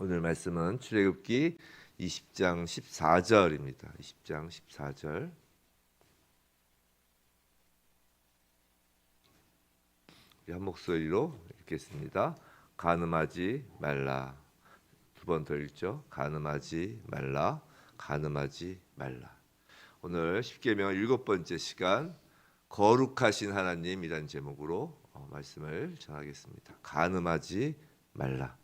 오늘 말씀은 출애굽기 20장 14절입니다. 20장 14절. 우리 한 목소리로 읽겠습니다. 간음하지 말라. 두 번 더 읽죠. 간음하지 말라. 간음하지 말라. 오늘 십계명 7번째 시간 거룩하신 하나님이라는 제목으로 말씀을 전하겠습니다. 간음하지 말라.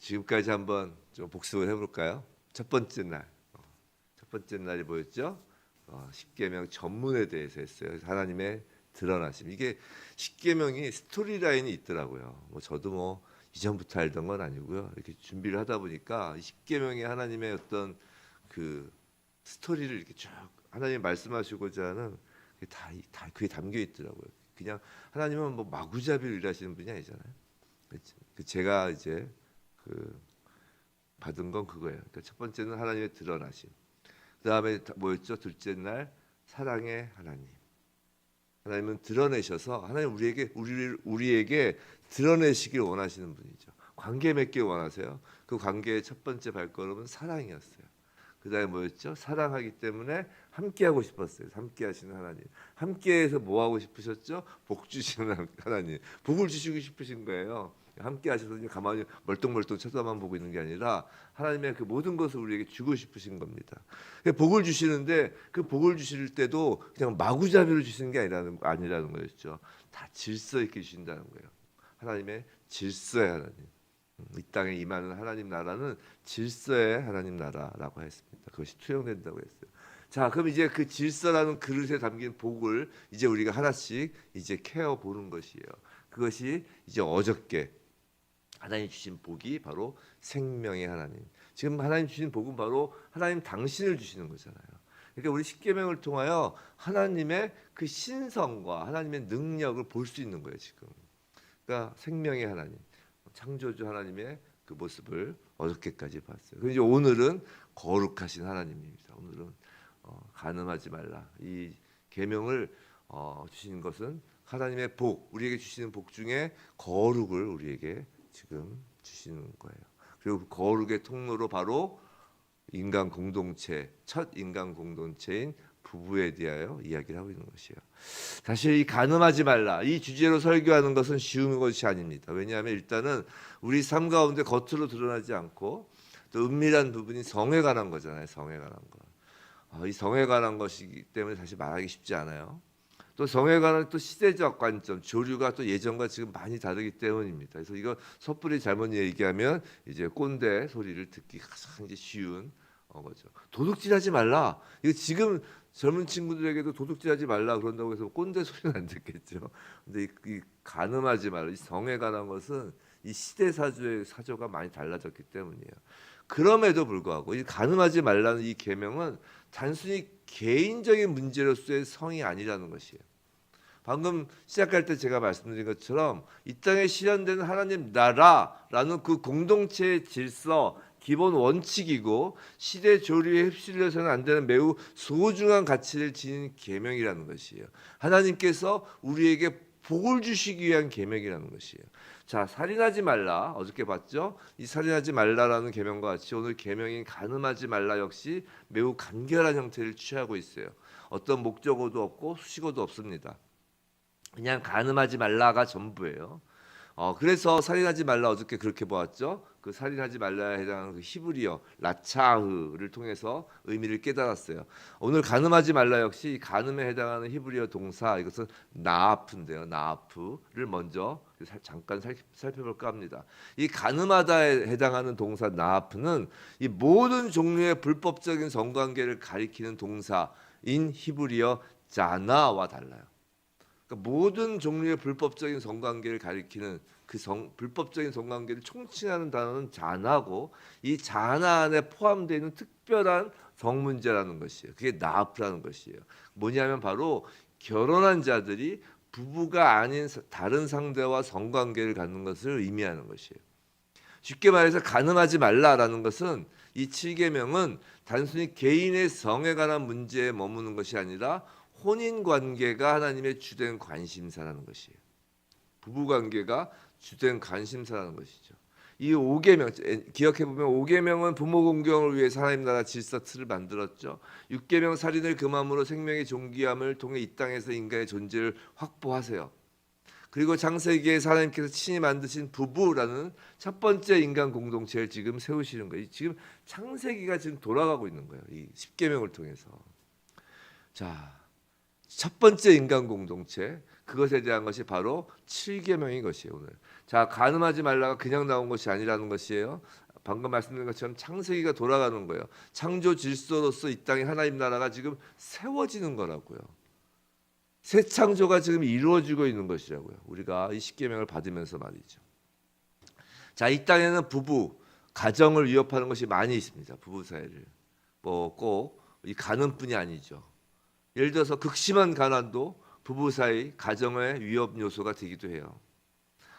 지금까지 한번 좀 복습을 해볼까요? 첫 번째 날이 뭐였죠? 십계명 전문에 대해서 했어요. 하나님의 드러나심. 이게 십계명이 스토리라인이 있더라고요. 저도 이전부터 알던 건 아니고요. 이렇게 준비를 하다 보니까 십계명의 하나님의 어떤 그 스토리를 이렇게 쭉 하나님 말씀하시고자 하는 다 그게 담겨 있더라고요. 그냥 하나님은 마구잡이로 일하시는 분이 아니잖아요. 제가 이제 받은 건 그거예요. 그러니까 첫 번째는 하나님의 드러나심. 그 다음에 뭐였죠? 둘째 날 사랑의 하나님. 하나님은 드러내셔서 하나님 우리에게 드러내시길 원하시는 분이죠. 관계 맺길 원하세요. 그 관계의 첫 번째 발걸음은 사랑이었어요. 그 다음에 뭐였죠? 사랑하기 때문에 함께하고 싶었어요. 함께하시는 하나님. 함께해서 뭐 하고 싶으셨죠? 복 주시는 하나님. 복을 주시고 싶으신 거예요. 함께 하셔서 가만히 멀뚱멀뚱 쳐다만 보고 있는 게 아니라 하나님의 그 모든 것을 우리에게 주고 싶으신 겁니다. 복을 주시는데 그 복을 주실 때도 그냥 마구잡이로 주시는 게 아니라는 거였죠. 다 질서 있게 주신다는 거예요. 하나님의 질서의 하나님. 이 땅에 임하는 하나님 나라는 질서의 하나님 나라라고 했습니다. 그것이 투영된다고 했어요. 자, 그럼 이제 그 질서라는 그릇에 담긴 복을 이제 우리가 하나씩 이제 캐어 보는 것이에요. 그것이 이제 어저께 하나님 주신 복이 바로 생명의 하나님. 지금 하나님 주신 복은 바로 하나님 당신을 주시는 거잖아요. 그러니까 우리 십계명을 통하여 하나님의 그 신성과 하나님의 능력을 볼 수 있는 거예요, 지금. 그러니까 생명의 하나님, 창조주 하나님의 그 모습을 어저께까지 봤어요. 그리고 이제 오늘은 거룩하신 하나님입니다. 오늘은 간음하지 말라. 이 계명을 주신 것은 하나님의 복, 우리에게 주시는 복 중에 거룩을 우리에게 지금 주시는 거예요. 그리고 그 거룩의 통로로 바로 인간 공동체, 첫 인간 공동체인 부부에 대하여 이야기를 하고 있는 것이에요. 사실 이 간음하지 말라 이 주제로 설교하는 것은 쉬운 것이 아닙니다. 왜냐하면 일단은 우리 삶 가운데 겉으로 드러나지 않고 또 은밀한 부분이 성에 관한 거잖아요. 성에 관한 거. 이 성에 관한 것이기 때문에 사실 말하기 쉽지 않아요. 또 성에 관한 또 시대적 관점, 조류가 또 예전과 지금 많이 다르기 때문입니다. 그래서 이거 섣불리 잘못 얘기하면 이제 꼰대 소리를 듣기 가장 이제 쉬운 거죠. 도둑질하지 말라. 이거 지금 젊은 친구들에게도 도둑질하지 말라 그런다고 해서 꼰대 소리는 안 듣겠죠. 근데 이 간음하지 말라. 이 성에 관한 것은 이 시대 사조가 많이 달라졌기 때문이에요. 그럼에도 불구하고 이 간음하지 말라는 이 계명은 단순히 개인적인 문제로서의 성이 아니라는 것이에요. 방금 시작할 때 제가 말씀드린 것처럼 이 땅에 실현되는 하나님 나라라는 그 공동체의 질서, 기본 원칙이고 시대 조류에 휩쓸려서는 안 되는 매우 소중한 가치를 지닌 계명이라는 것이에요. 하나님께서 우리에게 복을 주시기 위한 계명이라는 것이에요. 자, 살인하지 말라. 어저께 봤죠? 이 살인하지 말라라는 계명과 같이 오늘 계명인 간음하지 말라 역시 매우 간결한 형태를 취하고 있어요. 어떤 목적어도 없고 수식어도 없습니다. 그냥 간음하지 말라가 전부예요. 그래서 살인하지 말라 어저께 그렇게 보았죠. 그 살인하지 말라에 해당하는 그 히브리어 라차흐를 통해서 의미를 깨달았어요. 오늘 간음하지 말라 역시 간음에 해당하는 히브리어 동사 이것은 나아프인데요. 나아프를 먼저 잠깐 살펴볼까 합니다. 이 간음하다에 해당하는 동사 나아프는 이 모든 종류의 불법적인 성관계를 가리키는 동사인 히브리어 자나와 달라요. 그러니까 모든 종류의 불법적인 성관계를 가리키는 그 불법적인 성관계를 총칭하는 단어는 자나고 이 자나 안에 포함되어 있는 특별한 성문제라는 것이에요. 그게 나아프라는 것이에요. 뭐냐면 바로 결혼한 자들이 부부가 아닌 다른 상대와 성관계를 갖는 것을 의미하는 것이에요. 쉽게 말해서 간음하지 말라라는 것은 이 7계명은 단순히 개인의 성에 관한 문제에 머무는 것이 아니라 혼인 관계가 하나님의 주된 관심사라는 것이에요. 부부 관계가 주된 관심사라는 것이죠. 이 5계명 기억해 보면 5계명은 부모 공경을 위해 하나님 나라 질서 틀을 만들었죠. 6계명 살인을 금함으로 생명의 존귀함을 통해 이 땅에서 인간의 존재를 확보하세요. 그리고 창세기에 하나님께서 친히 만드신 부부라는 첫 번째 인간 공동체를 지금 세우시는 거예요. 지금 창세기가 지금 돌아가고 있는 거예요. 이 10계명을 통해서. 자, 첫 번째 인간 공동체 그것에 대한 것이 바로 7계명인 것이에요. 오늘. 자, 간음하지 말라가 그냥 나온 것이 아니라는 것이에요. 방금 말씀드린 것처럼 창세기가 돌아가는 거예요. 창조 질서로서 이 땅에 하나님 나라가 지금 세워지는 거라고요. 새 창조가 지금 이루어지고 있는 것이라고요. 우리가 이 10계명을 받으면서 말이죠. 자, 이 땅에는 부부, 가정을 위협하는 것이 많이 있습니다. 부부 사이를. 뭐 꼭 이 간음뿐이 아니죠. 예를 들어서 극심한 가난도 부부 사이 가정의 위협 요소가 되기도 해요.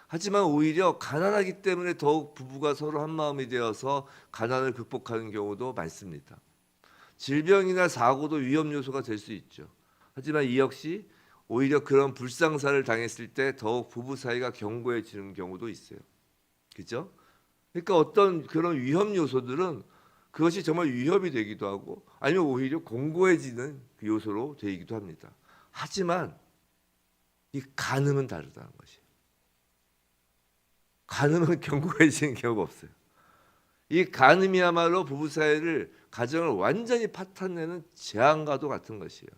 하지만 오히려 가난하기 때문에 더욱 부부가 서로 한 마음이 되어서 가난을 극복하는 경우도 많습니다. 질병이나 사고도 위험 요소가 될 수 있죠. 하지만 이 역시 오히려 그런 불상사를 당했을 때 더욱 부부 사이가 견고해지는 경우도 있어요. 그렇죠? 그러니까 어떤 그런 위험 요소들은 그것이 정말 위협이 되기도 하고 아니면 오히려 공고해지는 그 요소로 되기도 합니다. 하지만 이 간음은 다르다는 것이에요. 간음은 견고해지는 경우가 없어요. 이 간음이야말로 부부 사이를 가정을 완전히 파탄내는 재앙과도 같은 것이에요.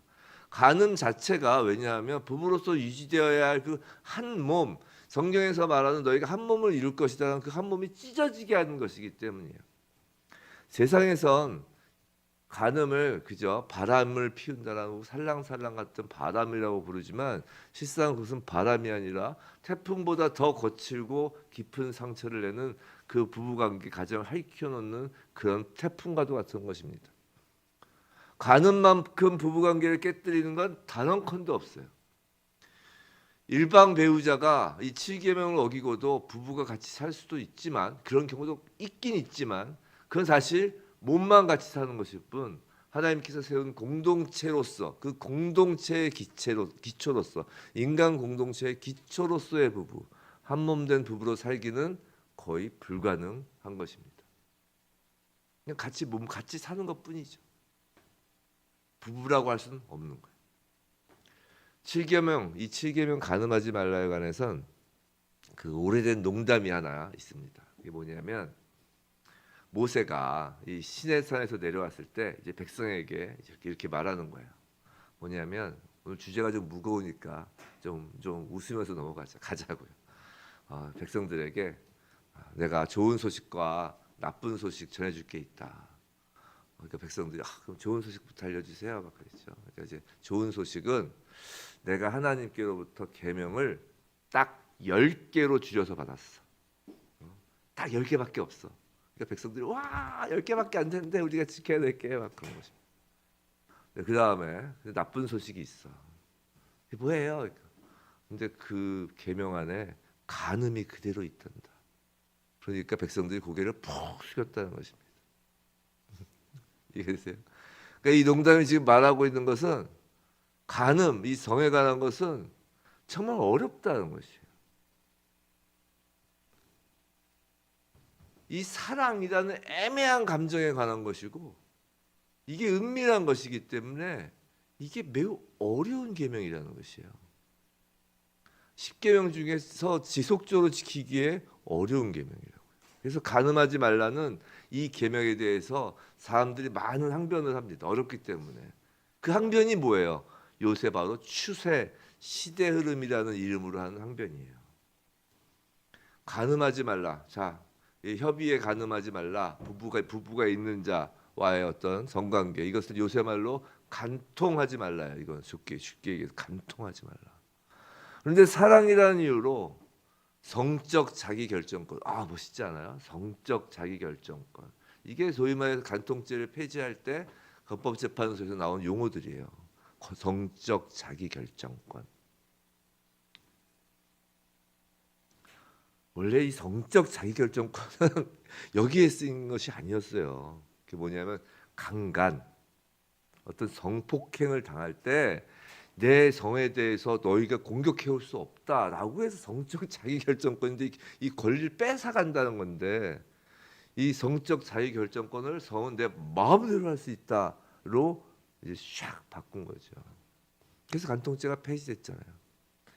간음 자체가 왜냐하면 부부로서 유지되어야 할 그 한 몸, 성경에서 말하는 너희가 한 몸을 이룰 것이다. 그 한 몸이 찢어지게 하는 것이기 때문이에요. 세상에선 간음을 그저 바람을 피운다라고 살랑살랑 같은 바람이라고 부르지만 실상 그것은 바람이 아니라 태풍보다 더 거칠고 깊은 상처를 내는 그 부부관계 가정을 핥혀놓는 그런 태풍과도 같은 것입니다. 간음만큼 부부관계를 깨뜨리는 건 단언컨대 없어요. 일방 배우자가 이 7계명을 어기고도 부부가 같이 살 수도 있지만 그런 경우도 있긴 있지만 그건 사실 몸만 같이 사는 것일 뿐 하나님께서 세운 공동체로서 그 공동체의 기초로서 인간 공동체의 기초로서의 부부 한 몸 된 부부로 살기는 거의 불가능한 것입니다. 그냥 같이 사는 것뿐이죠. 부부라고 할 수는 없는 거예요. 7계명 이 7계명 간음하지 말라에 관해선 그 오래된 농담이 하나 있습니다. 이게 뭐냐면 모세가 이 시내산에서 내려왔을 때 이제 백성에게 이렇게 말하는 거예요. 뭐냐면 오늘 주제가 좀 무거우니까 좀 웃으면서 가자고요. 백성들에게 내가 좋은 소식과 나쁜 소식 전해줄 게 있다. 그러니까 백성들이 그럼 좋은 소식부터 알려주세요. 막 그랬죠. 그러니까 이제 좋은 소식은 내가 하나님께로부터 계명을 딱 10개로 줄여서 받았어. 딱 10개밖에 없어. 그러니까 백성들이 와 10개밖에 안 되는데 우리가 지켜야 될게 막 그런 것입니다. 그 다음에 나쁜 소식이 있어. 이게 뭐예요? 그러니까. 근데 그 계명 안에 간음이 그대로 있단다. 그러니까 백성들이 고개를 푹 숙였다는 것입니다. 이해되세요? 그러니까 이 농담이 지금 말하고 있는 것은 간음, 이 성에 관한 것은 정말 어렵다는 것이에요. 이 사랑이라는 애매한 감정에 관한 것이고 이게 은밀한 것이기 때문에 이게 매우 어려운 계명이라는 것이에요. 10계명 중에서 지속적으로 지키기에 어려운 계명이라고요. 그래서 간음하지 말라는 이 계명에 대해서 사람들이 많은 항변을 합니다. 어렵기 때문에. 그 항변이 뭐예요? 요새 바로 추세, 시대 흐름이라는 이름으로 하는 항변이에요. 간음하지 말라. 자, 협의에 간음하지 말라. 부부가 있는 자와의 어떤 성관계 이것을 요새 말로 간통하지 말라요. 이건 쉽게 얘기해서 간통하지 말라. 그런데 사랑이라는 이유로 성적 자기 결정권. 멋있지 않아요? 성적 자기 결정권. 이게 소위 말해서 간통죄를 폐지할 때 헌법재판소에서 나온 용어들이에요. 성적 자기 결정권. 원래 이 성적 자기결정권은 여기에 쓰인 것이 아니었어요. 그게 뭐냐면 강간, 어떤 성폭행을 당할 때 내 성에 대해서 너희가 공격해 올 수 없다라고 해서 성적 자기결정권인데 이 권리를 뺏어간다는 건데 이 성적 자기결정권을 성은 내 마음대로 할 수 있다로 이제 샥 바꾼 거죠. 그래서 간통죄가 폐지됐잖아요.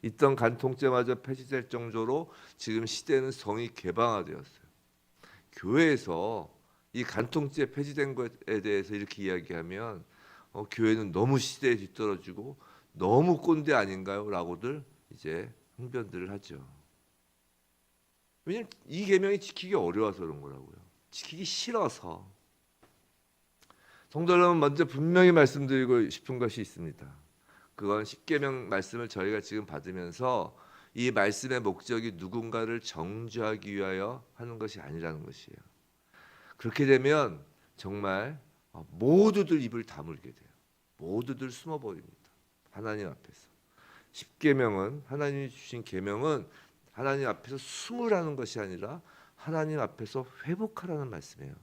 있던 간통죄마저 폐지될 정도로 지금 시대는 성이 개방화되었어요. 교회에서 이 간통죄 폐지된 것에 대해서 이렇게 이야기하면 교회는 너무 시대에 뒤떨어지고 너무 꼰대 아닌가요? 라고들 이제 항변들을 하죠. 왜냐하면 이 계명이 지키기 어려워서 그런 거라고요. 지키기 싫어서. 성도 여러분, 먼저 분명히 말씀드리고 싶은 것이 있습니다. 그건 십계명 말씀을 저희가 지금 받으면서 이 말씀의 목적이 누군가를 정죄하기 위하여 하는 것이 아니라는 것이에요. 그렇게 되면 정말 모두들 입을 다물게 돼요. 모두들 숨어버립니다. 하나님 앞에서. 십계명은, 하나님이 주신 계명은 하나님 앞에서 숨으라는 것이 아니라 하나님 앞에서 회복하라는 말씀이에요.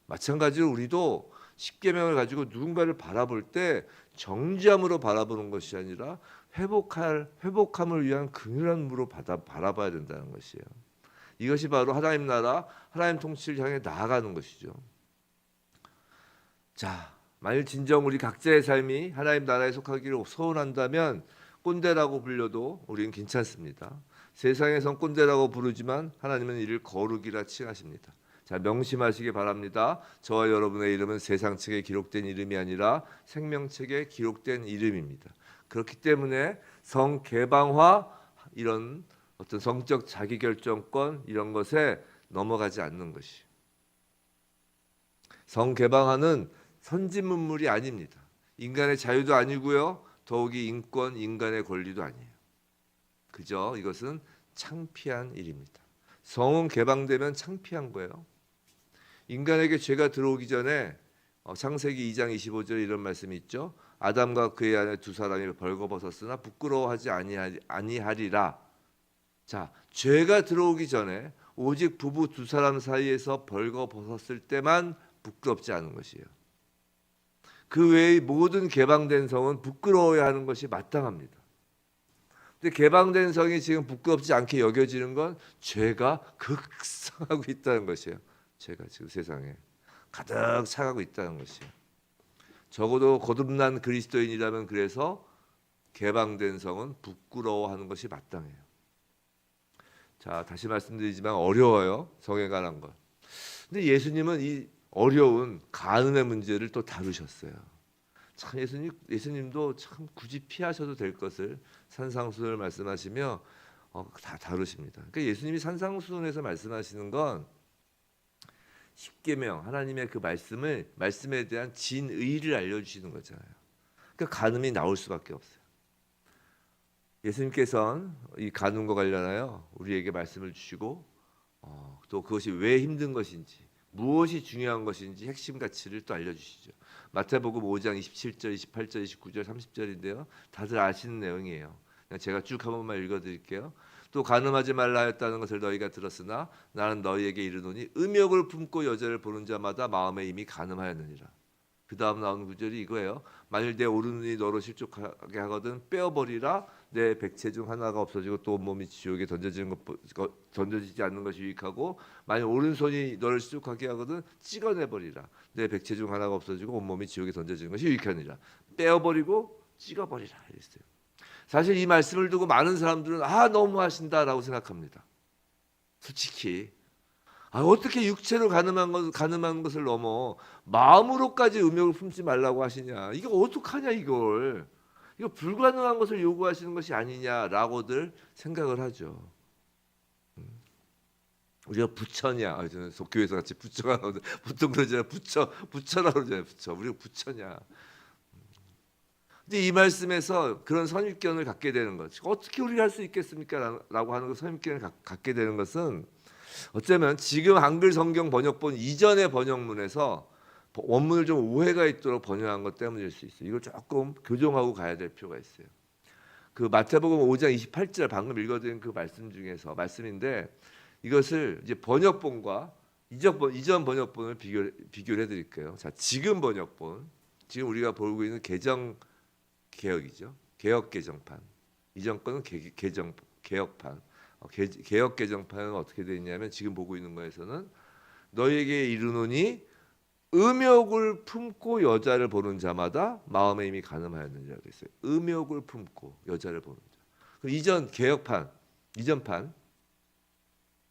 마찬가지로 우리도 십계명을 가지고 누군가를 바라볼 때 정죄함으로 바라보는 것이 아니라 회복함을 위한 긍휼한 눈으로 바라봐야 된다는 것이에요. 이것이 바로 하나님 나라, 하나님 통치를 향해 나아가는 것이죠. 자, 만일 진정 우리 각자의 삶이 하나님 나라에 속하기를 소원한다면 꼰대라고 불려도 우리는 괜찮습니다. 세상에선 꼰대라고 부르지만 하나님은 이를 거룩이라 칭하십니다. 자, 명심하시기 바랍니다. 저와 여러분의 이름은 세상책에 기록된 이름이 아니라 생명책에 기록된 이름입니다. 그렇기 때문에 성 개방화, 이런 어떤 성적 자기결정권 이런 것에 넘어가지 않는 것이. 성 개방화는 선진문물이 아닙니다. 인간의 자유도 아니고요. 더욱이 인권, 인간의 권리도 아니에요. 그저 이것은 창피한 일입니다. 성은 개방되면 창피한 거예요. 인간에게 죄가 들어오기 전에 창세기 2장 25절에 이런 말씀이 있죠. 아담과 그의 아내 두 사람이 벌거벗었으나 부끄러워하지 아니하리라. 자, 죄가 들어오기 전에 오직 부부 두 사람 사이에서 벌거벗었을 때만 부끄럽지 않은 것이에요. 그 외의 모든 개방된 성은 부끄러워야 하는 것이 마땅합니다. 근데 개방된 성이 지금 부끄럽지 않게 여겨지는 건 죄가 극성하고 있다는 것이에요. 죄가 지금 세상에 가득 차가고 있다는 것이에요. 적어도 거듭난 그리스도인이라면 그래서 개방된 성은 부끄러워하는 것이 마땅해요. 자, 다시 말씀드리지만 어려워요. 성에 관한 것. 근데 예수님은 이 어려운 간음의 문제를 또 다루셨어요. 참 예수님도 참 굳이 피하셔도 될 것을 산상수훈을 말씀하시며 다 다루십니다. 그러니까 예수님이 산상수훈에서 말씀하시는 건 십계명 하나님의 그 말씀에 대한 진의를 알려주시는 거잖아요. 그러니까 간음이 나올 수밖에 없어요. 예수님께서는 이 간음과 관련하여 우리에게 말씀을 주시고 또 그것이 왜 힘든 것인지 무엇이 중요한 것인지 핵심 가치를 또 알려주시죠. 마태복음 5장 27절, 28절, 29절, 30절인데요. 다들 아시는 내용이에요. 그냥 제가 쭉 한 번만 읽어드릴게요. 또 간음하지 말라 하였다는 것을 너희가 들었으나 나는 너희에게 이르노니 음욕을 품고 여자를 보는 자마다 마음에 이미 간음하였느니라. 그 다음 나오는 구절이 이거예요. 만일 내 오른눈이 너로 실족하게 하거든 빼어버리라. 내 백체 중 하나가 없어지고 또 온몸이 지옥에 던져지지 않는 것이 유익하고 만일 오른손이 너를 실족하게 하거든 찍어내버리라. 내 백체 중 하나가 없어지고 온몸이 지옥에 던져지는 것이 유익하니라. 빼어버리고 찍어버리라 이랬어요. 사실 이 말씀을 두고 많은 사람들은 너무하신다라고 생각합니다. 솔직히 어떻게 육체로 가늠한 것을 넘어 마음으로까지 음욕을 품지 말라고 하시냐? 이거 어떡하냐 이걸? 이거 불가능한 것을 요구하시는 것이 아니냐라고들 생각을 하죠. 우리가 부처냐? 저는 교회에서 같이 부처가 보통 그러잖아요. 부처라고 그러잖아요. 부처. 우리가 부처냐? 근데 이 말씀에서 그런 선입견을 갖게 되는 것. 어떻게 우리가 할 수 있겠습니까? 라고 하는 그 선입견을 갖게 되는 것은 어쩌면 지금 한글 성경 번역본 이전의 번역문에서 원문을 좀 오해가 있도록 번역한 것 때문일 수 있어요. 이걸 조금 교정하고 가야 될 필요가 있어요. 그 마태복음 5장 28절 방금 읽어드린 그 말씀 중에서 말씀인데 이것을 이제 번역본과 이전 번역본을 비교를 해드릴게요. 자, 지금 번역본, 지금 우리가 보고 있는 개정 개혁이죠. 개혁 개정판. 이전 거는 개혁판. 개혁 개정판은 어떻게 되어 있냐면 지금 보고 있는 거에서는 너희에게 이르노니 음욕을 품고 여자를 보는 자마다 마음에 이미 간음하였느니라 그랬어요. 음욕을 품고 여자를 보는 자. 그럼 이전 개혁판, 이전판,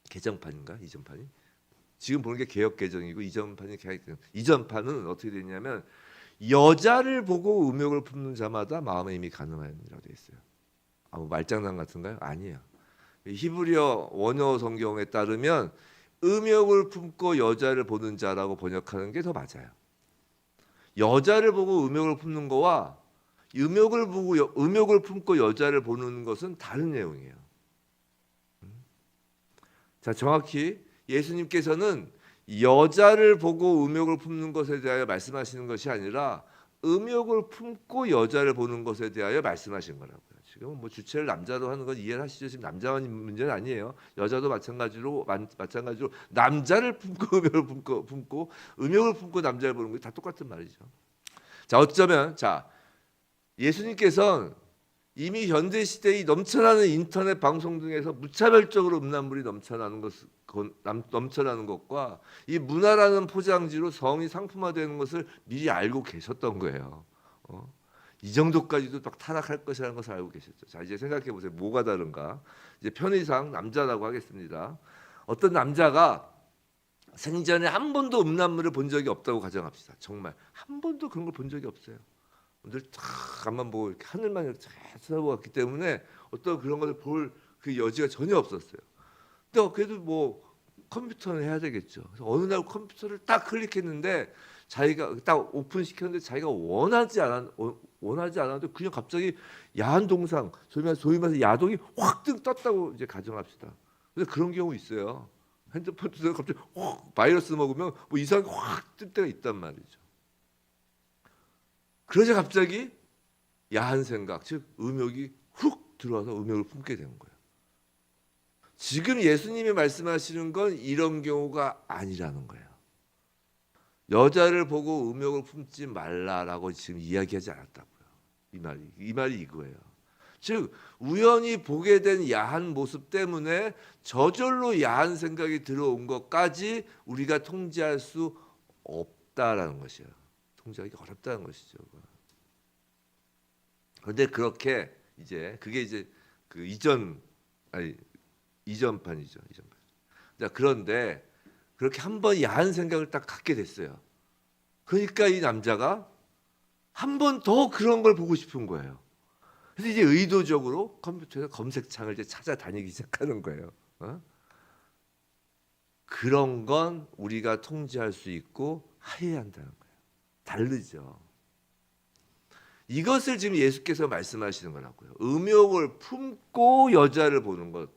개정판인가? 이전판이? 지금 보는 게 개혁 개정이고 이전판이 개혁 개정. 이전판은 어떻게 되냐면 여자를 보고 음욕을 품는 자마다 마음에 이미 간음하였느니라 되어 있어요. 뭐 말장난 같은가요? 아니에요. 히브리어 원어 성경에 따르면 음욕을 품고 여자를 보는 자라고 번역하는 게 더 맞아요. 여자를 보고 음욕을 품는 거와 음욕을 품고 여자를 보는 것은 다른 내용이에요. 자, 정확히 예수님께서는 여자를 보고 음욕을 품는 것에 대하여 말씀하시는 것이 아니라 음욕을 품고 여자를 보는 것에 대하여 말씀하신 거라고요. 지금 뭐 주체를 남자로 하는 건 이해를 하시죠. 지금 남자만 문제는 아니에요. 여자도 마찬가지로 남자를 품고 음욕을 품고 남자를 보는 게 다 똑같은 말이죠. 자, 어쩌면 예수님께서는 이미 현대 시대의 넘쳐나는 인터넷 방송 등에서 무차별적으로 음란물이 넘쳐나는 것과 이 문화라는 포장지로 성이 상품화되는 것을 미리 알고 계셨던 거예요. 이 정도까지도 막 타락할 것이라는 것을 알고 계셨죠. 자, 이제 생각해 보세요. 뭐가 다른가? 이제 편의상 남자라고 하겠습니다. 어떤 남자가 생전에 한 번도 음란물을 본 적이 없다고 가정합시다. 정말 한 번도 그런 걸 본 적이 없어요. 늘 탁 앞만 보고 이렇게 하늘만 이렇게 쳐다보았기 때문에 어떤 그런 것을 볼 그 여지가 전혀 없었어요. 근데 그래도 뭐 컴퓨터는 해야 되겠죠. 그래서 어느 날 컴퓨터를 딱 클릭했는데 자기가 딱 오픈시켰는데 자기가 원하지 않았는데 그냥 갑자기 야한 동상, 소위 말해서 야동이 확 뜬 떴다고 이제 가정합시다. 근데 그런 경우 있어요. 핸드폰 뜨다가 갑자기 확 바이러스 먹으면 뭐 이상하게 확 뜰 때가 있단 말이죠. 그러자 갑자기 야한 생각, 즉 음욕이 훅 들어와서 음욕을 품게 되는 거예요. 지금 예수님이 말씀하시는 건 이런 경우가 아니라는 거예요. 여자를 보고 음욕을 품지 말라라고 지금 이야기하지 않았다고요. 이 말이 이거예요. 즉 우연히 보게 된 야한 모습 때문에 저절로 야한 생각이 들어온 것까지 우리가 통제할 수 없다라는 것이에요. 통제하기 어렵다는 것이죠. 그런데 그렇게 그게 이제 그 이전판이죠. 이전판. 자, 그런데 그렇게 한번 야한 생각을 딱 갖게 됐어요. 그러니까 이 남자가 한 번 더 그런 걸 보고 싶은 거예요. 그래서 이제 의도적으로 컴퓨터에서 검색창을 이제 찾아다니기 시작하는 거예요. 그런 건 우리가 통제할 수 있고 해야 한다는 거예요. 다르죠. 이것을 지금 예수께서 말씀하시는 거라고요. 음욕을 품고 여자를 보는 것.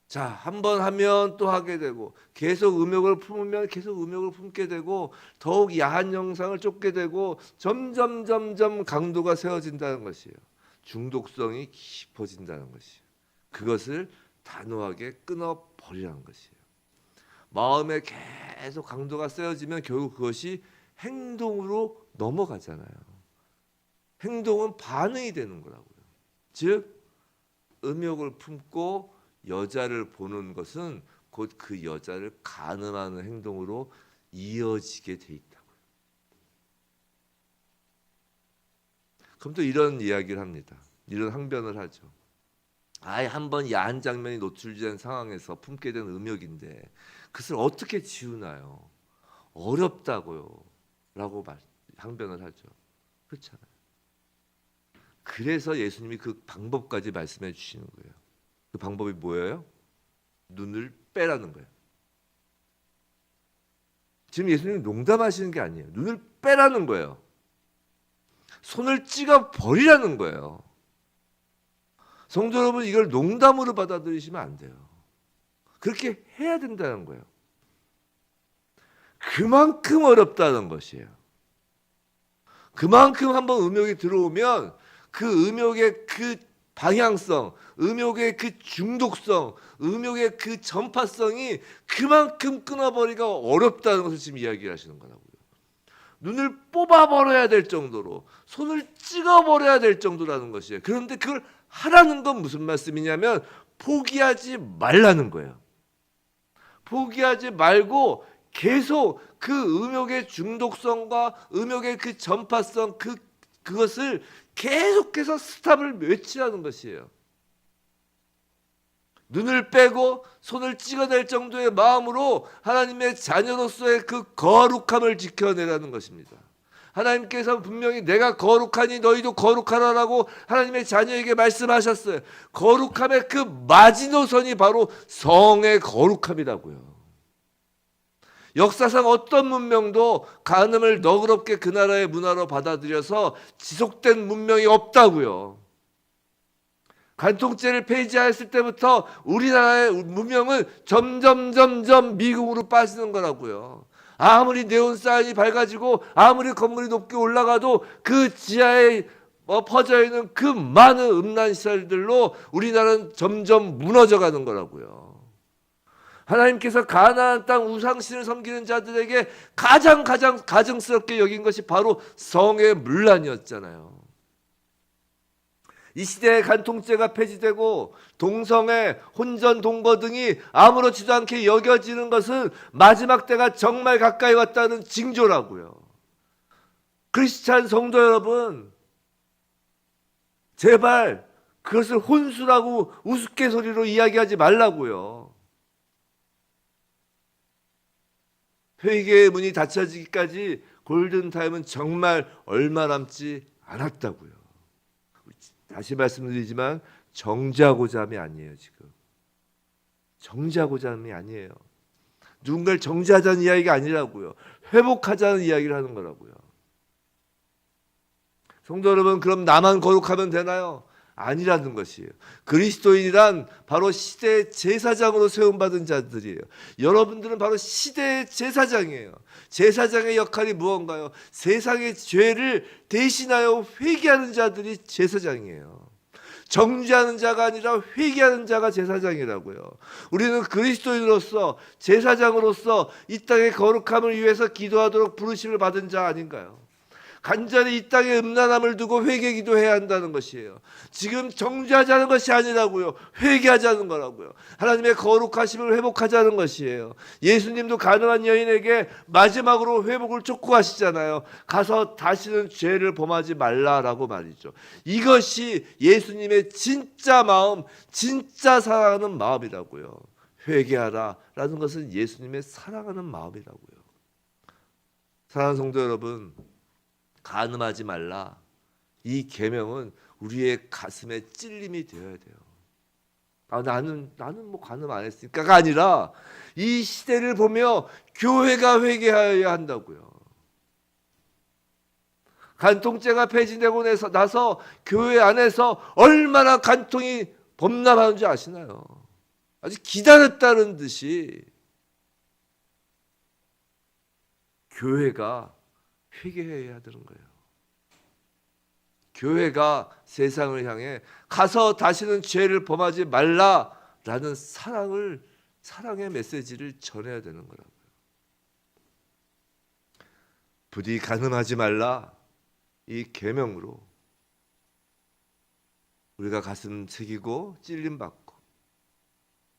자, 한 번 하면 또 하게 되고 계속 음욕을 품으면 계속 음욕을 품게 되고 더욱 야한 영상을 쫓게 되고 점점 강도가 세워진다는 것이에요. 중독성이 깊어진다는 것이에요. 그것을 단호하게 끊어버리라는 것이에요. 마음에 계속 강도가 세워지면 결국 그것이 행동으로 넘어가잖아요. 행동은 반응이 되는 거라고요. 즉 음욕을 품고 여자를 보는 것은 곧 그 여자를 간음하는 행동으로 이어지게 돼 있다고요. 그럼 또 이런 이야기를 합니다. 이런 항변을 하죠. 한번 야한 장면이 노출된 상황에서 품게 된 음욕인데 그것을 어떻게 지우나요? 어렵다고요. 라고 항변을 하죠. 그렇잖아요. 그래서 예수님이 그 방법까지 말씀해 주시는 거예요. 그 방법이 뭐예요? 눈을 빼라는 거예요. 지금 예수님이 농담하시는 게 아니에요. 눈을 빼라는 거예요. 손을 찍어 버리라는 거예요. 성도 여러분, 이걸 농담으로 받아들이시면 안 돼요. 그렇게 해야 된다는 거예요. 그만큼 어렵다는 것이에요. 그만큼 한번 음욕이 들어오면 그 음욕의 그 방향성, 음욕의 그 중독성, 음욕의 그 전파성이 그만큼 끊어버리기가 어렵다는 것을 지금 이야기하시는 거라고요. 눈을 뽑아버려야 될 정도로, 손을 찍어버려야 될 정도라는 것이에요. 그런데 그걸 하라는 건 무슨 말씀이냐면 포기하지 말라는 거예요. 포기하지 말고 계속 그 음욕의 중독성과 음욕의 그 전파성, 그것을 계속해서 스탑을 외치라는 것이에요. 눈을 빼고 손을 찍어낼 정도의 마음으로 하나님의 자녀로서의 그 거룩함을 지켜내라는 것입니다. 하나님께서 분명히 내가 거룩하니 너희도 거룩하라라고 하나님의 자녀에게 말씀하셨어요. 거룩함의 그 마지노선이 바로 성의 거룩함이라고요. 역사상 어떤 문명도 간음을 너그럽게 그 나라의 문화로 받아들여서 지속된 문명이 없다고요. 간통죄를 폐지했을 때부터 우리나라의 문명은 점점 미국으로 빠지는 거라고요. 아무리 네온사인이 밝아지고 아무리 건물이 높게 올라가도 그 지하에 퍼져 있는 그 많은 음란 시설들로 우리나라는 점점 무너져 가는 거라고요. 하나님께서 가나안 땅 우상신을 섬기는 자들에게 가장 가증스럽게 여긴 것이 바로 성의 문란이었잖아요. 이 시대에 간통죄가 폐지되고 동성애, 혼전, 동거 등이 아무렇지도 않게 여겨지는 것은 마지막 때가 정말 가까이 왔다는 징조라고요. 크리스찬 성도 여러분, 제발 그것을 혼수라고 우스갯소리로 이야기하지 말라고요. 회개의 문이 닫혀지기까지 골든타임은 정말 얼마 남지 않았다고요. 다시 말씀드리지만 정죄하고자 함이 아니에요. 지금 정죄하고자 함이 아니에요. 누군가를 정죄하자는 이야기가 아니라고요. 회복하자는 이야기를 하는 거라고요. 성도 여러분, 그럼 나만 거룩하면 되나요? 아니라는 것이에요. 그리스도인이란 바로 시대의 제사장으로 세움받은 자들이에요. 여러분들은 바로 시대의 제사장이에요. 제사장의 역할이 무언가요? 세상의 죄를 대신하여 회개하는 자들이 제사장이에요. 정죄하는 자가 아니라 회개하는 자가 제사장이라고요. 우리는 그리스도인으로서 제사장으로서 이 땅의 거룩함을 위해서 기도하도록 부르심을 받은 자 아닌가요? 간절히 이 땅에 음란함을 두고 회개 기도해야 한다는 것이에요. 지금 정죄하자는 것이 아니라고요. 회개하자는 거라고요. 하나님의 거룩하심을 회복하자는 것이에요. 예수님도 가늠한 여인에게 마지막으로 회복을 촉구하시잖아요. 가서 다시는 죄를 범하지 말라라고 말이죠. 이것이 예수님의 진짜 마음, 진짜 사랑하는 마음이라고요. 회개하라라는 것은 예수님의 사랑하는 마음이라고요. 사랑하는 성도 여러분, 간음하지 말라. 이 계명은 우리의 가슴에 찔림이 되어야 돼요. 나는 뭐 간음 안 했으니까가 아니라 이 시대를 보며 교회가 회개하여야 한다고요. 간통죄가 폐지되고 나서 교회 안에서 얼마나 간통이 범람하는 줄 아시나요? 아직 기다렸다는 듯이 교회가 회개해야 되는 거예요. 교회가 세상을 향해 가서 다시는 죄를 범하지 말라라는 사랑의 메시지를 전해야 되는 거라고요. 부디 간음하지 말라, 이 계명으로 우리가 가슴 새기고 찔림 받고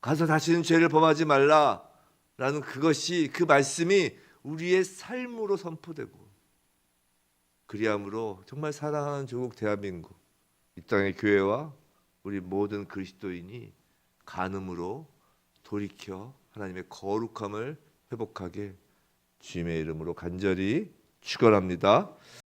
가서 다시는 죄를 범하지 말라라는 그 말씀이 우리의 삶으로 선포되고, 그리함으로 정말 사랑하는 조국 대한민국, 이 땅의 교회와 우리 모든 그리스도인이 간음으로 돌이켜 하나님의 거룩함을 회복하게 주님의 이름으로 간절히 축원합니다.